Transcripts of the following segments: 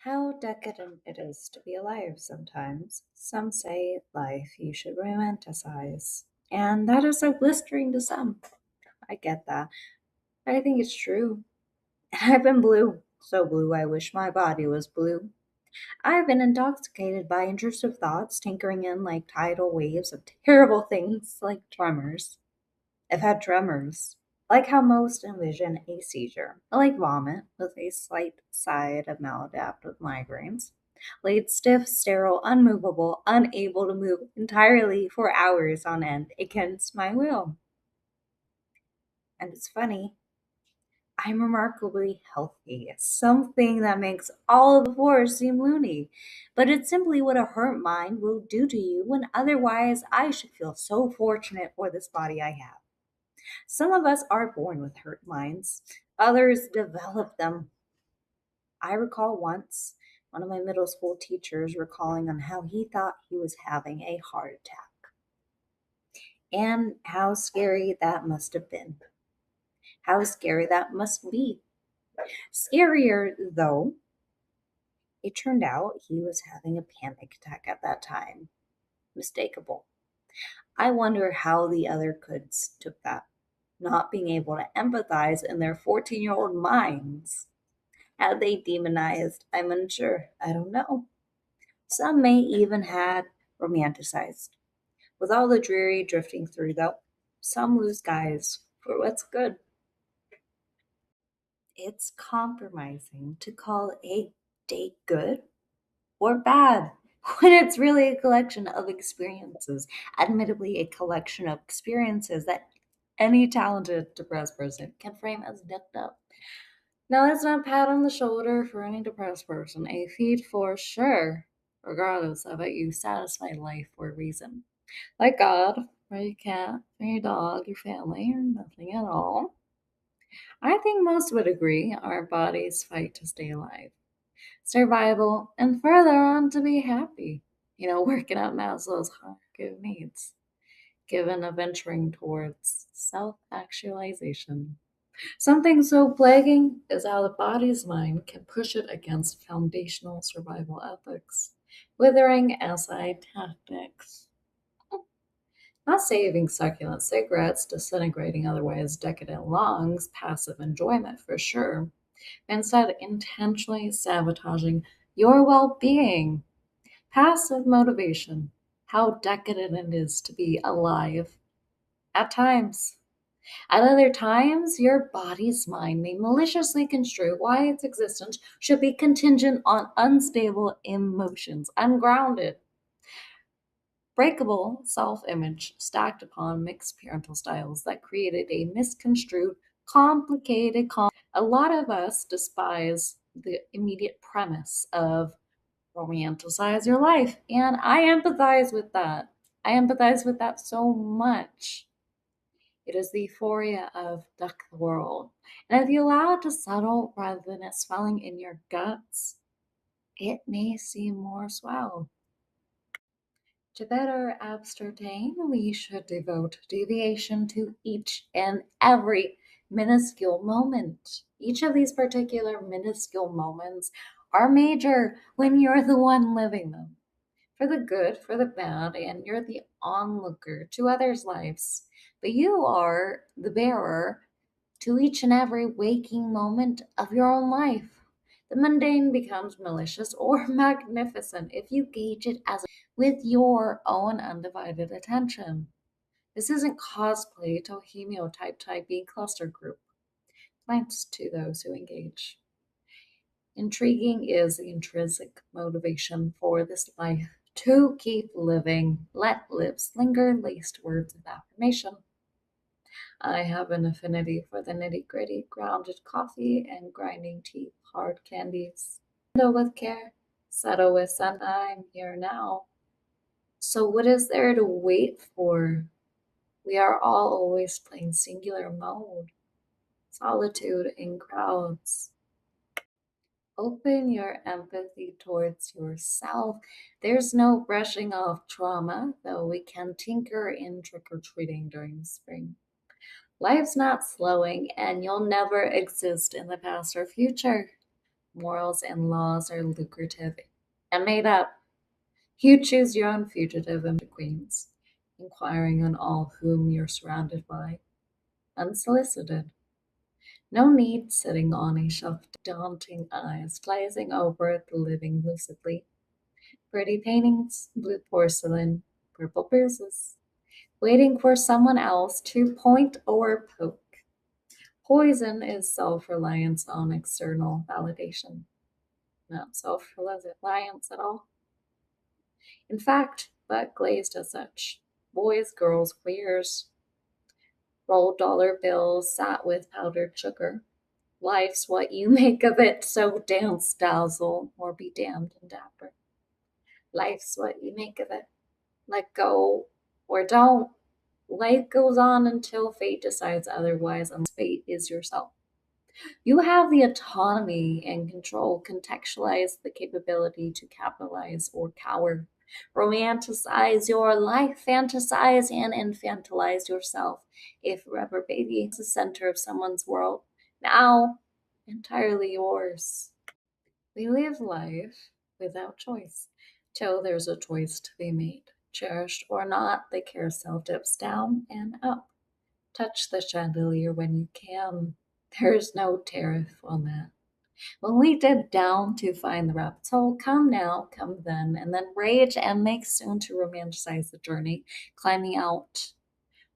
How decadent it is to be alive sometimes. Some say life you should romanticize. And that is so blistering to some. I get that. I think it's true. I've been blue. So blue I wish my body was blue. I've been intoxicated by intrusive thoughts, tinkering in like tidal waves of terrible things like tremors. I've had tremors, like how most envision a seizure, like vomit with a slight side of maladaptive migraines. Laid stiff, sterile, unmovable, unable to move entirely for hours on end against my will. And it's funny, I'm remarkably healthy, something that makes all of the fours seem loony. But it's simply what a hurt mind will do to you when otherwise I should feel so fortunate for this body I have. Some of us are born with hurt minds, others develop them. I recall once one of my middle school teachers recalling on how he thought he was having a heart attack and how scary that must have been. How scary that must be. Scarier, though, it turned out he was having a panic attack at that time. Mistakable. I wonder how the other kids took that, not being able to empathize in their 14-year-old minds. How they demonized, I'm unsure. I don't know. Some may even had romanticized. With all the dreary drifting through, though, some lose guys for what's good. It's compromising to call a date good or bad when it's really a collection of experiences. Admittedly, a collection of experiences that any talented depressed person can frame as decked up. Now, that's not a pat on the shoulder for any depressed person. A feed for sure, regardless of it, you satisfy life for a reason. Like God, or your cat, or your dog, your family, or nothing at all. I think most would agree our bodies fight to stay alive, survival, and further on to be happy. Working out Maslow's hierarchy of needs, given a venturing towards self actualization. Something so plaguing is how the body's mind can push it against foundational survival ethics, withering aside tactics. Not saving succulent cigarettes, disintegrating otherwise decadent lungs, passive enjoyment for sure, instead intentionally sabotaging your well being. Passive motivation. How decadent it is to be alive. At times. At other times, your body's mind may maliciously construe why its existence should be contingent on unstable emotions, ungrounded, breakable self image stacked upon mixed parental styles that created a misconstrued, complicated. A lot of us despise the immediate premise of romanticize your life, and I empathize with that. I empathize with that so much. It is the euphoria of duck the world. And if you allow it to settle rather than it swelling in your guts, it may seem more swell. To better ascertain, we should devote deviation to each and every minuscule moment. Each of these particular minuscule moments are major when you're the one living them. For the good, for the bad, and you're the onlooker to others' lives. But you are the bearer to each and every waking moment of your own life. The mundane becomes malicious or magnificent if you gauge it as with your own undivided attention. This isn't cosplay to a hemiotype type B cluster group. Thanks to those who engage. Intriguing is the intrinsic motivation for this life to keep living. Let lips linger, laced words of affirmation. I have an affinity for the nitty gritty, grounded coffee and grinding teeth, hard candies. Handle with care, settle with sun. I'm here now. So, what is there to wait for? We are all always playing singular mode, solitude in crowds. Open your empathy towards yourself. There's no brushing off trauma, though we can tinker in trick or treating during spring. Life's not slowing, and you'll never exist in the past or future. Morals and laws are lucrative and made up. You choose your own fugitive and queens, inquiring on all whom you're surrounded by, unsolicited. No need sitting on a shelf, daunting eyes glazing over the living lucidly. Pretty paintings, blue porcelain, purple bruises, waiting for someone else to point or poke. Poison is self reliance on external validation, not self reliance at all. In fact, but glazed as such. Boys, girls, queers, rolled dollar bills sat with powdered sugar. Life's what you make of it, so dance, dazzle, or be damned and dapper. Life's what you make of it. Let go or don't. Life goes on until fate decides otherwise, and fate is yourself. You have the autonomy and control, contextualize the capability to capitalize or cower. Romanticize your life, fantasize and infantilize yourself. If rubber baby is the center of someone's world, now entirely yours. We live life without choice till there's a choice to be made. Cherished or not, the carousel dips down and up. Touch the chandelier when you can. There is no tariff on that. When we dip down to find the rabbit's hole, come now, come then rage and make soon to romanticize the journey, climbing out,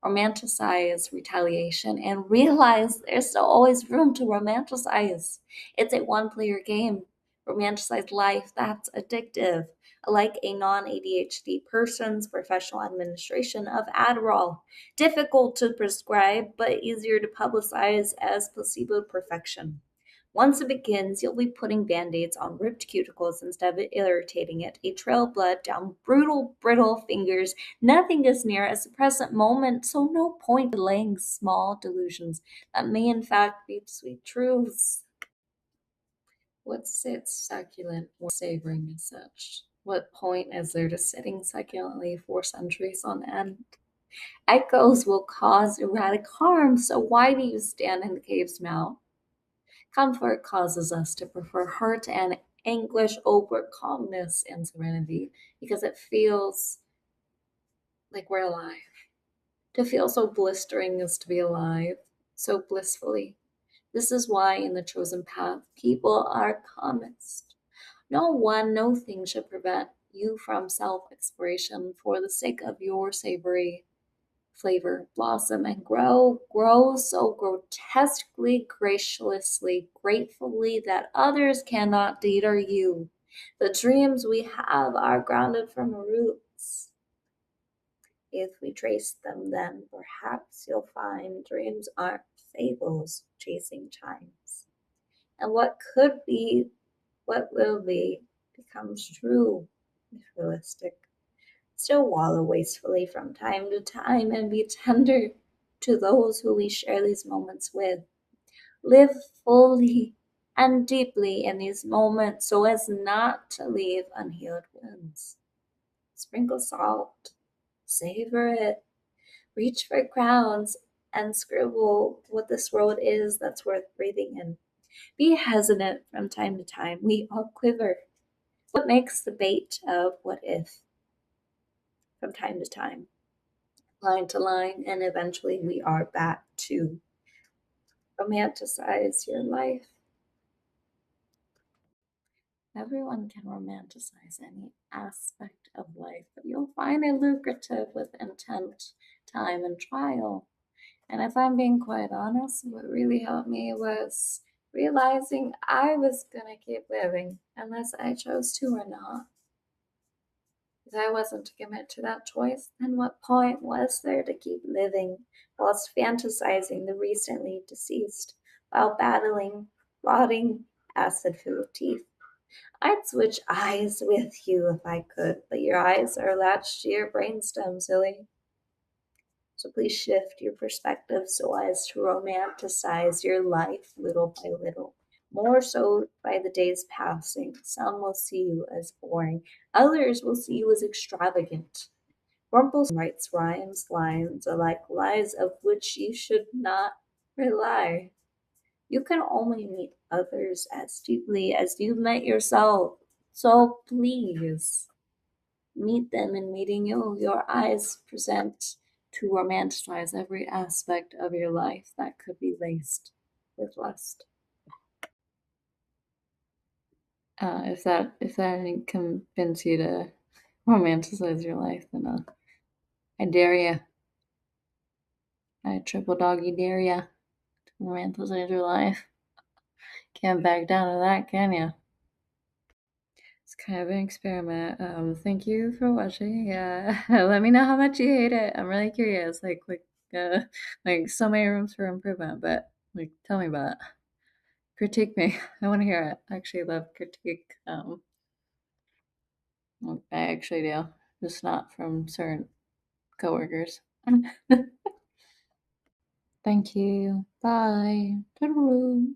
romanticize retaliation, and realize there's still always room to romanticize. It's a one player game. Romanticize life, that's addictive. Like a non ADHD person's professional administration of Adderall. Difficult to prescribe, but easier to publicize as placebo perfection. Once it begins, you'll be putting band aids on ripped cuticles instead of irritating it, a trail of blood down brutal, brittle fingers. Nothing is near as the present moment, so no point delaying small delusions that may in fact be sweet truths. What sits succulent or savoring as such? What point is there to sitting succulently for centuries on end? Echoes will cause erratic harm, so why do you stand in the cave's mouth? Comfort causes us to prefer hurt and anguish over calmness and serenity because it feels like we're alive. To feel so blistering is to be alive, so blissfully. This is why in the chosen path, people are calmest. No one, no thing should prevent you from self exploration for the sake of your savory flavor, blossom, and grow so grotesquely, graciously, gratefully that others cannot deter you. The dreams we have are grounded from roots. If we trace them, then perhaps you'll find dreams aren't fables chasing chimes. And what could be, what will be, becomes true if realistic. Still wallow wastefully from time to time and be tender to those who we share these moments with. Live fully and deeply in these moments so as not to leave unhealed wounds. Sprinkle salt, savor it, reach for crowns, and scribble what this world is that's worth breathing in. Be hesitant from time to time. We all quiver. What makes the bait of what if from time to time? Line to line, and eventually we are back to romanticize your life. Everyone can romanticize any aspect of life, but you'll find it lucrative with intent, time, and trial. And if I'm being quite honest, what really helped me was realizing I was gonna keep living unless I chose to or not. If I wasn't to commit to that choice, then what point was there to keep living whilst fantasizing the recently deceased while battling rotting acid-filled teeth? I'd switch eyes with you if I could, but your eyes are latched to your brainstem, silly. So please shift your perspective so as to romanticize your life little by little. More so by the days passing. Some will see you as boring, others will see you as extravagant. Rumpelstiltskin writes rhymes, lines are like lies of which you should not rely. You can only meet others as deeply as you met yourself. So please meet them in meeting you. Your eyes present to romanticize every aspect of your life that could be laced with lust. If that didn't convince you to romanticize your life, then I dare you. I triple doggy dare you to romanticize your life. Can't back down to that, can you? It's kind of an experiment. Thank you for watching. Yeah, let me know how much you hate it. I'm really curious. Like so many rooms for improvement. But like, tell me about it. Critique me. I want to hear it. I actually love critique. I actually do. Just not from certain coworkers. Thank you. Bye. Toodaloo.